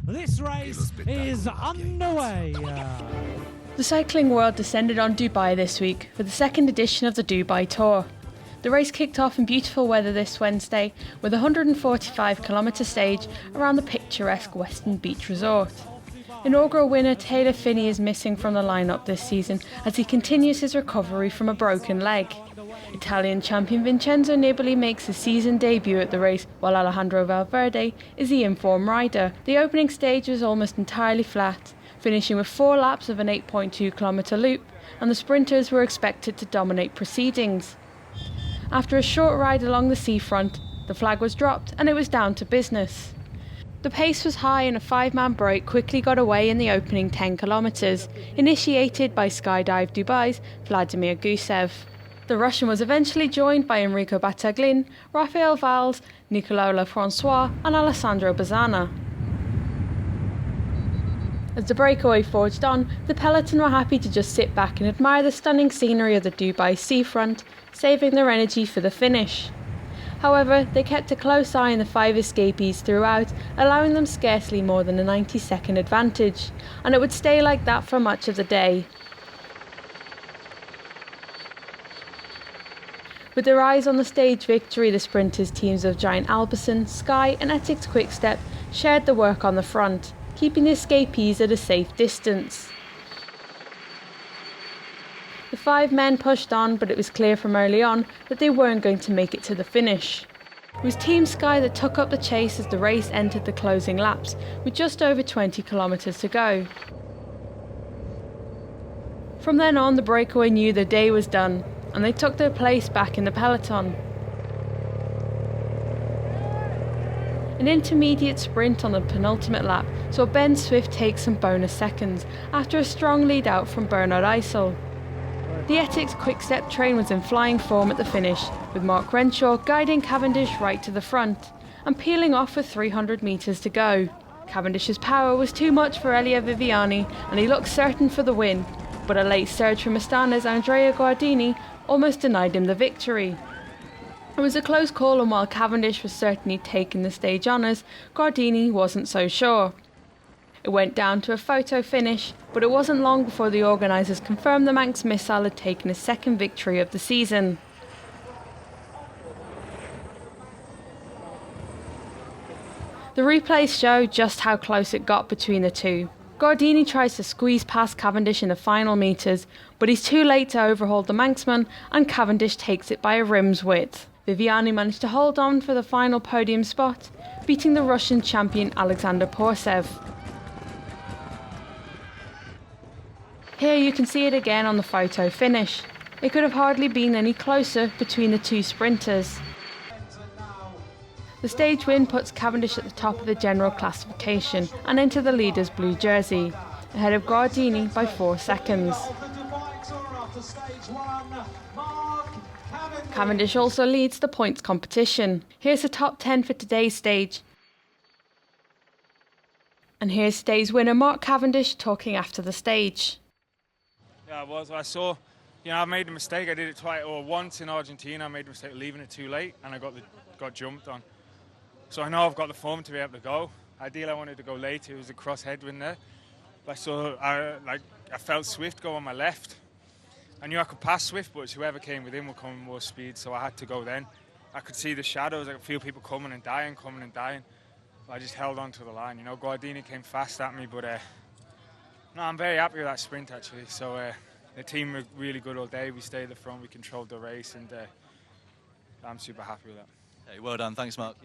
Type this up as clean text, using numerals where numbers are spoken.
This race is underway. The cycling world descended on Dubai this week for the second edition of the Dubai Tour. The race kicked off in beautiful weather this Wednesday with a 145km stage around the picturesque Westin beach resort. Inaugural winner Taylor Phinney is missing from the lineup this season as he continues his recovery from a broken leg. Italian champion Vincenzo Nibali makes his season debut at the race, while Alejandro Valverde is the in-form rider. The opening stage was almost entirely flat, finishing with 4 laps of an 8.2km loop, and the sprinters were expected to dominate proceedings. After a short ride along the seafront, the flag was dropped and it was down to business. The pace was high and a 5-man break quickly got away in the opening 10 kilometres, initiated by Skydive Dubai's Vladimir Gusev. The Russian was eventually joined by Enrico Battaglin, Raphael Valls, Nicolas Lefrançois and Alessandro Bazzana. As the breakaway forged on, the peloton were happy to just sit back and admire the stunning scenery of the Dubai seafront, saving their energy for the finish. However, they kept a close eye on the 5 escapees throughout, allowing them scarcely more than a 90-second advantage, and it would stay like that for much of the day. With their eyes on the stage victory, the sprinters teams of Giant Alpecin, Sky and Ethics Quickstep shared the work on the front, keeping the escapees at a safe distance. The 5 men pushed on, but it was clear from early on that they weren't going to make it to the finish. It was Team Sky that took up the chase as the race entered the closing laps, with just over 20 kilometres to go. From then on, the breakaway knew their day was done, and they took their place back in the peloton. An intermediate sprint on the penultimate lap saw Ben Swift take some bonus seconds after a strong lead out from Bernard Eisel. The Ethics Quickstep train was in flying form at the finish, with Mark Renshaw guiding Cavendish right to the front and peeling off with 300 metres to go. Cavendish's power was too much for Elia Viviani and he looked certain for the win, but a late surge from Astana's Andrea Guardini almost denied him the victory. It was a close call, and while Cavendish was certainly taking the stage honours, Guardini wasn't so sure. It went down to a photo finish, but it wasn't long before the organisers confirmed the Manx missile had taken his second victory of the season. The replays show just how close it got between the two. Guardini tries to squeeze past Cavendish in the final metres, but he's too late to overhaul the Manxman, and Cavendish takes it by a rim's width. Viviani managed to hold on for the final podium spot, beating the Russian champion Alexander Porsev. Here you can see it again on the photo finish. It could have hardly been any closer between the two sprinters. The stage win puts Cavendish at the top of the general classification and into the leader's blue jersey, ahead of Guardini by 4 seconds. Cavendish also leads the points competition. Here's the top 10 for today's stage. And here's today's winner, Mark Cavendish, talking after the stage. Yeah, I saw, I made a mistake. I did it once in Argentina. I made a mistake leaving it too late, and I got jumped on. So I know I've got the form to be able to go. Ideally, I wanted to go late. It was a cross headwind there. But I felt Swift go on my left. I knew I could pass Swift, but whoever came with him would come with more speed, so I had to go then. I could see the shadows. I could feel people coming and dying. I just held on to the line. Guardini came fast at me, but no, I'm very happy with that sprint actually. So the team were really good all day. We stayed at the front, we controlled the race, and I'm super happy with that. Hey, well done. Thanks, Mark.